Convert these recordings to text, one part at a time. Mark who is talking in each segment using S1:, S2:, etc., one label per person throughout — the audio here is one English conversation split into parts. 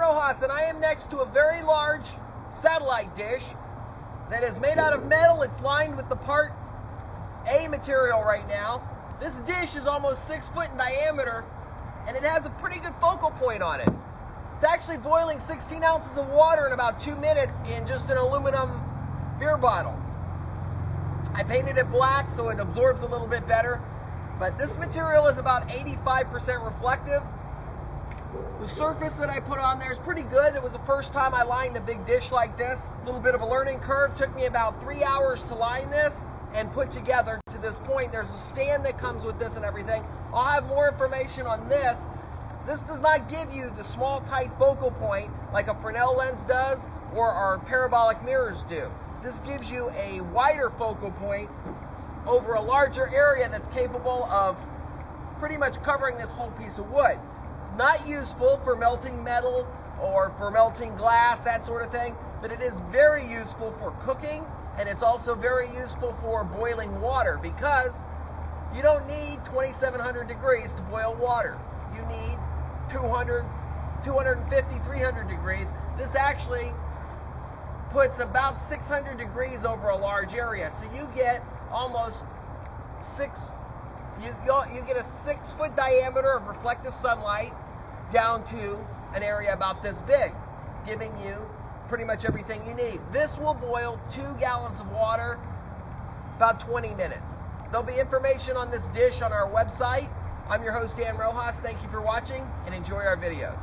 S1: Rojas, and I am next to a very large satellite dish that is made out of metal. It's lined with the Part A material right now. This dish is almost 6 foot in diameter, and it has a pretty good focal point on it. It's actually boiling 16 ounces of water in about 2 minutes in just an aluminum beer bottle. I painted it black so it absorbs a little bit better, but this material is about 85% reflective. The surface that I put on there is pretty good. It was the first time I lined a big dish like this. A little bit of a learning curve. Took me about 3 hours to line this and put together to this point. There's a stand that comes with this and everything. I'll have more information on this. This does not give you the small, tight focal point like a Fresnel lens does or our parabolic mirrors do. This gives you a wider focal point over a larger area that's capable of pretty much covering this whole piece of wood. Not useful for melting metal or for melting glass, that sort of thing, but it is very useful for cooking, and it's also very useful for boiling water because you don't need 2,700 degrees to boil water. You need 200, 250, 300 degrees. This actually puts about 600 degrees over a large area, so you get almost you get a 6 foot diameter of reflective sunlight down to an area about this big, giving you pretty much everything you need. This will boil 2 gallons of water about 20 minutes. There'll be information on this dish on our website. I'm your host, Dan Rojas. Thank you for watching and enjoy our videos.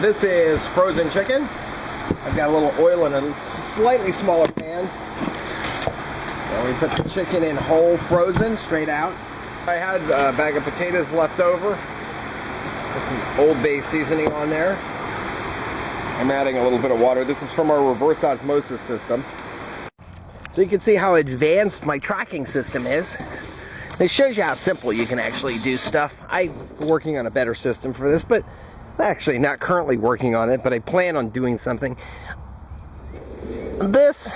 S1: This is frozen chicken. I've got a little oil in a slightly smaller pan. So we put the chicken in whole, frozen, straight out. I had a bag of potatoes left over. Put some Old Bay seasoning on there. I'm adding a little bit of water. This is from our reverse osmosis system. So you can see how advanced my tracking system is. It shows you how simple you can actually do stuff. I'm working on a better system for this, but actually not currently working on it, but I plan on doing something. This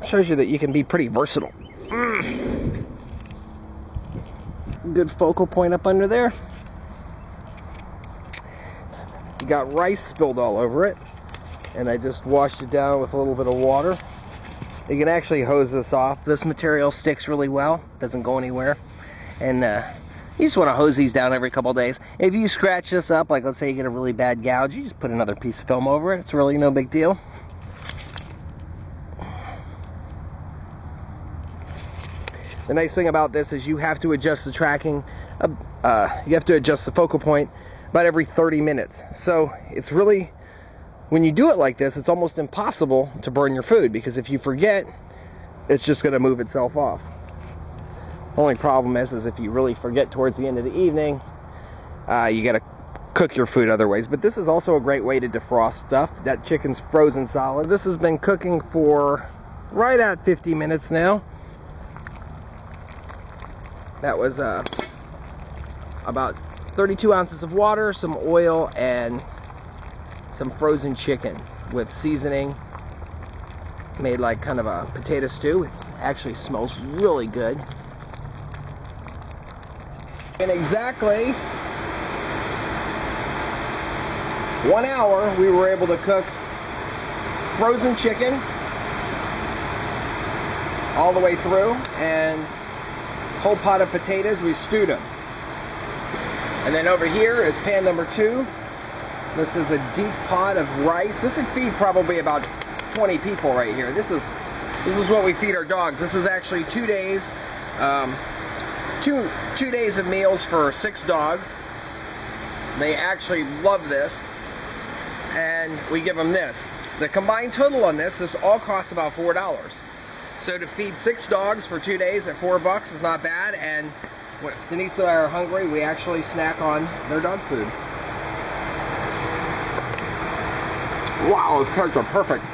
S1: shows you that you can be pretty versatile. Good focal point up under there. You got rice spilled all over it, and I just washed it down with a little bit of water. You can actually hose this off. This material sticks really well, doesn't go anywhere, and you just want to hose these down every couple of days. If you scratch this up, like let's say you get a really bad gouge, you just put another piece of film over it. It's really no big deal. The nice thing about this is you have to adjust the tracking, you have to adjust the focal point about every 30 minutes. So it's really, when you do it like this, it's almost impossible to burn your food, because if you forget, it's just going to move itself off. Only problem is if you really forget towards the end of the evening, you got to cook your food other ways. But this is also a great way to defrost stuff. That chicken's frozen solid. This has been cooking for right at 50 minutes now. That was about 32 ounces of water, some oil, and some frozen chicken with seasoning. Made like kind of a potato stew. It actually smells really good. In exactly 1 hour, we were able to cook frozen chicken all the way through, and whole pot of potatoes. We stewed them. And then over here is pan number 2. This is a deep pot of rice. This would feed probably about 20 people right here. This is what we feed our dogs. This is actually 2 days. Two days of meals for 6 dogs. They actually love this, and we give them this. The combined total on this all costs about $4. So to feed 6 dogs for 2 days at $4 is not bad, and when Denise and I are hungry, we actually snack on their dog food. Wow, those carrots are perfect.